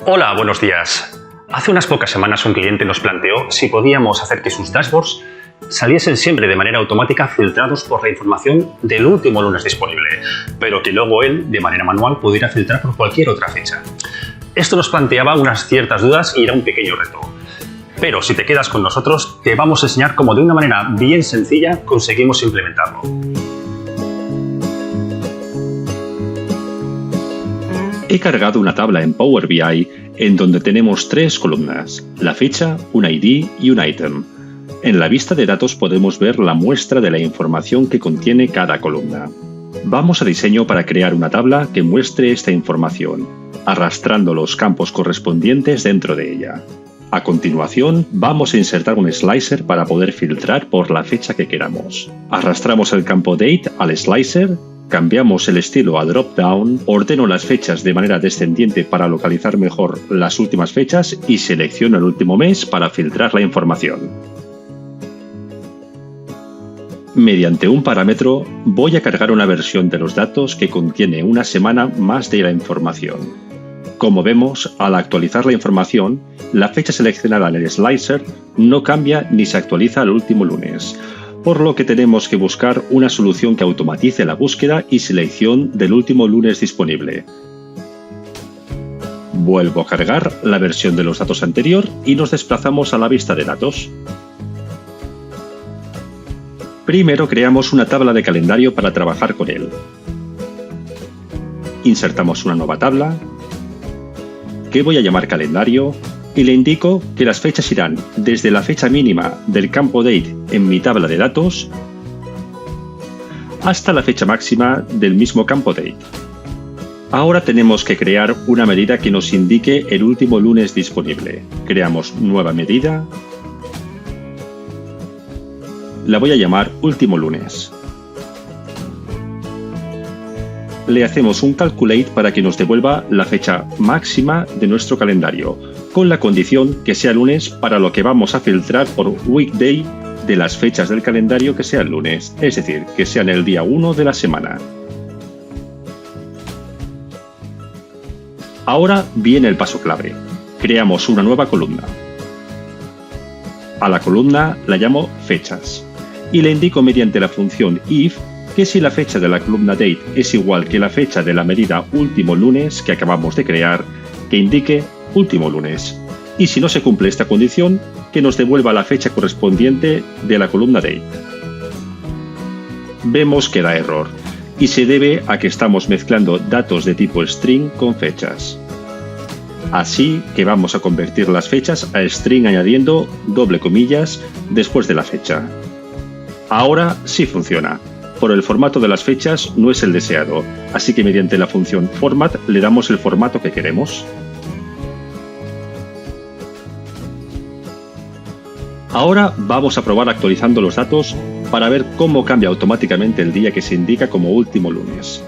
Hola, buenos días. Hace unas pocas semanas un cliente nos planteó si podíamos hacer que sus dashboards saliesen siempre de manera automática filtrados por la información del último lunes disponible, pero que luego él, de manera manual, pudiera filtrar por cualquier otra fecha. Esto nos planteaba unas ciertas dudas y era un pequeño reto. Pero si te quedas con nosotros, te vamos a enseñar cómo de una manera bien sencilla conseguimos implementarlo. He cargado una tabla en Power BI en donde tenemos tres columnas, la fecha, un ID y un item. En la vista de datos podemos ver la muestra de la información que contiene cada columna. Vamos a diseño para crear una tabla que muestre esta información, arrastrando los campos correspondientes dentro de ella. A continuación, vamos a insertar un slicer para poder filtrar por la fecha que queramos. Arrastramos el campo Date al slicer, cambiamos el estilo a Dropdown, ordeno las fechas de manera descendiente para localizar mejor las últimas fechas y selecciono el último mes para filtrar la información. Mediante un parámetro, voy a cargar una versión de los datos que contiene una semana más de la información. Como vemos, al actualizar la información, la fecha seleccionada en el slicer no cambia ni se actualiza al último lunes, por lo que tenemos que buscar una solución que automatice la búsqueda y selección del último lunes disponible. Vuelvo a cargar la versión de los datos anterior y nos desplazamos a la vista de datos. Primero creamos una tabla de calendario para trabajar con él. Insertamos una nueva tabla, que voy a llamar calendario, y le indico que las fechas irán desde la fecha mínima del campo Date en mi tabla de datos hasta la fecha máxima del mismo campo Date. Ahora tenemos que crear una medida que nos indique el último lunes disponible. Creamos nueva medida. La voy a llamar último lunes. Le hacemos un calculate para que nos devuelva la fecha máxima de nuestro calendario, con la condición que sea lunes para lo que vamos a filtrar por weekday de las fechas del calendario que sea el lunes, es decir, que sean el día 1 de la semana. Ahora viene el paso clave. Creamos una nueva columna. A la columna la llamo fechas y le indico mediante la función if que si la fecha de la columna Date es igual que la fecha de la medida último lunes que acabamos de crear, que indique último lunes. Y si no se cumple esta condición, que nos devuelva la fecha correspondiente de la columna Date. Vemos que da error, y se debe a que estamos mezclando datos de tipo string con fechas. Así que vamos a convertir las fechas a string añadiendo doble comillas después de la fecha. Ahora sí funciona. Pero el formato de las fechas no es el deseado, así que mediante la función format le damos el formato que queremos. Ahora vamos a probar actualizando los datos para ver cómo cambia automáticamente el día que se indica como último lunes.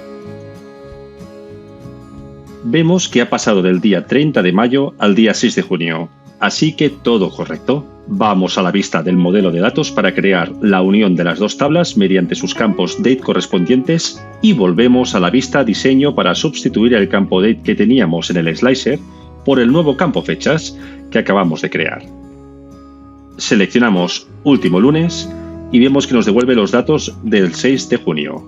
Vemos que ha pasado del día 30 de mayo al día 6 de junio, así que todo correcto. Vamos a la vista del modelo de datos para crear la unión de las dos tablas mediante sus campos Date correspondientes y volvemos a la vista Diseño para sustituir el campo Date que teníamos en el slicer por el nuevo campo Fechas que acabamos de crear. Seleccionamos Último lunes y vemos que nos devuelve los datos del 6 de junio.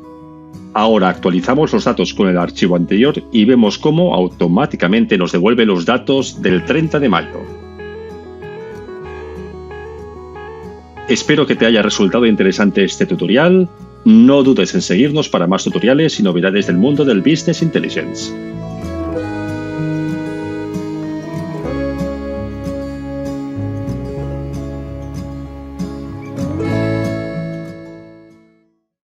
Ahora actualizamos los datos con el archivo anterior y vemos cómo automáticamente nos devuelve los datos del 30 de mayo. Espero que te haya resultado interesante este tutorial. No dudes en seguirnos para más tutoriales y novedades del mundo del Business Intelligence.